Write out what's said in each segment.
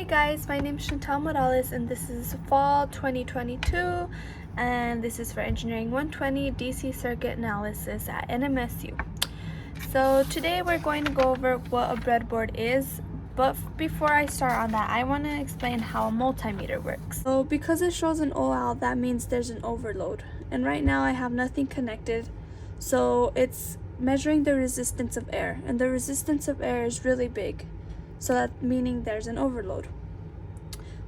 guys, my name is Chantal and this is fall 2022 and this is for Engineering 120 DC Circuit Analysis at NMSU. So today we're going to go over what a breadboard is, but before I start on that, I want to explain how a multimeter works. So because it shows an OL, that means there's an overload, and right now I have nothing connected, so it's measuring the resistance of air, and the resistance of air is really big. So that meaning there's an overload.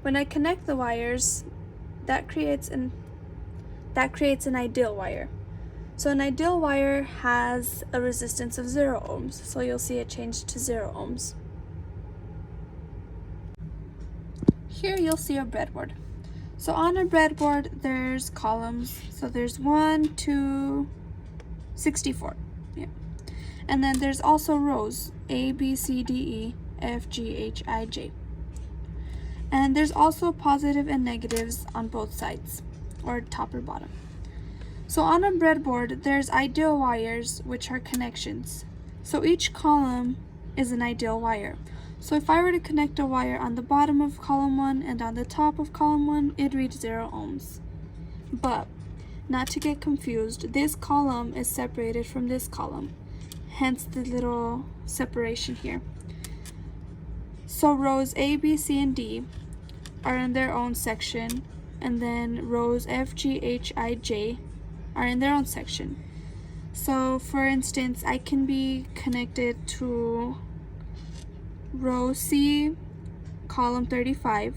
When I connect the wires, that creates an ideal wire. So an ideal wire has a resistance of 0 ohms. So you'll see it change to 0 ohms. Here you'll see a breadboard. So on a breadboard there's columns. So there's 1, 2, 64. Yeah. And then there's also rows, A, B, C, D, E, F, G, H, I, J. And there's also positive and negatives on both sides, or top or bottom. So on a breadboard, there's ideal wires, which are connections. So each column is an ideal wire. So if I were to connect a wire on the bottom of column 1 and on the top of column 1, it'd read 0 ohms. But, not to get confused, this column is separated from this column, hence the little separation here. So rows A, B, C, and D are in their own section, and then rows F, G, H, I, J are in their own section. So for instance, I can be connected to row C, column 35,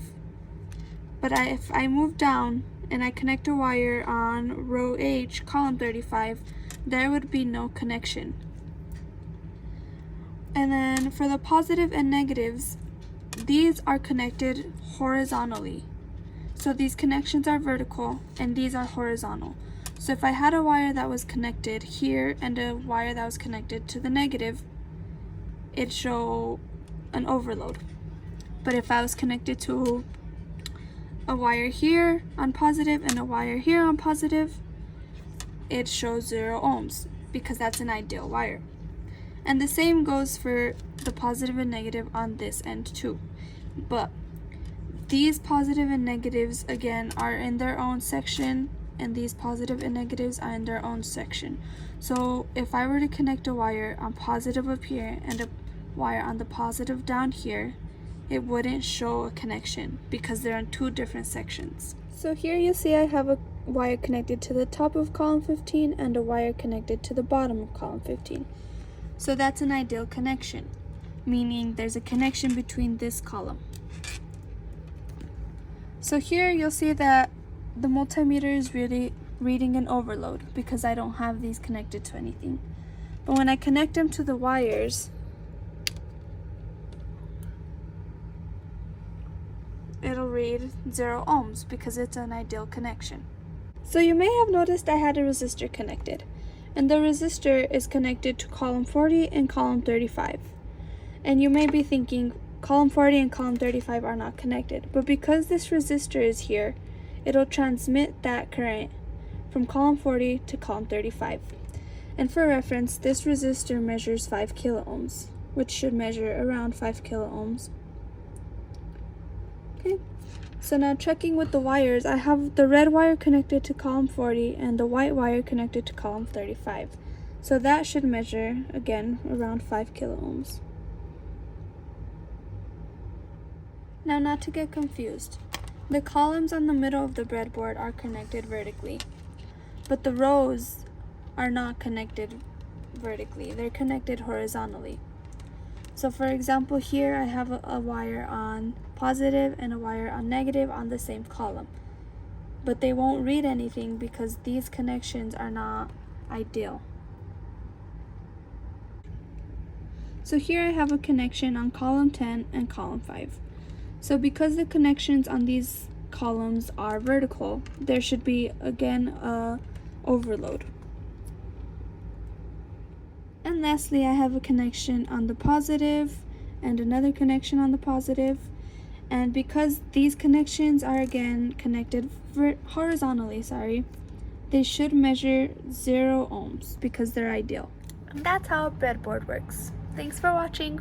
but if I move down and I connect a wire on row H, column 35, there would be no connection. And then for the positive and negatives, these are connected horizontally. So these connections are vertical and these are horizontal. So if I had a wire that was connected here and a wire that was connected to the negative, it'd show an overload. But if I was connected to a wire here on positive and a wire here on positive, it shows 0 ohms because that's an ideal wire. And the same goes for the positive and negative on this end too. But these positive and negatives again are in their own section, and these positive and negatives are in their own section. So if I were to connect a wire on positive up here and a wire on the positive down here, it wouldn't show a connection because they're in two different sections. So here you see I have a wire connected to the top of column 15 and a wire connected to the bottom of column 15. So that's an ideal connection, meaning there's a connection between this column. So here you'll see that the multimeter is really reading an overload because I don't have these connected to anything. But when I connect them to the wires, it'll read 0 ohms because it's an ideal connection. So you may have noticed I had a resistor connected, and the resistor is connected to column 40 and column 35. And you may be thinking column 40 and column 35 are not connected, but because this resistor is here, it'll transmit that current from column 40 to column 35. And for reference, this resistor measures 5 kilo ohms, which should measure around 5 kilo ohms. Okay. So now checking with the wires, I have the red wire connected to column 40 and the white wire connected to column 35. So that should measure, again, around 5 kilo ohms. Now not to get confused, the columns on the middle of the breadboard are connected vertically, but the rows are not connected vertically, they're connected horizontally. So for example, here I have a wire on positive and a wire on negative on the same column, but they won't read anything because these connections are not ideal. So here I have a connection on column 10 and column 5. So because the connections on these columns are vertical, there should be again a overload. And lastly, I have a connection on the positive and another connection on the positive. And because these connections are again connected horizontally, they should measure 0 ohms because they're ideal. And that's how a breadboard works. Thanks for watching.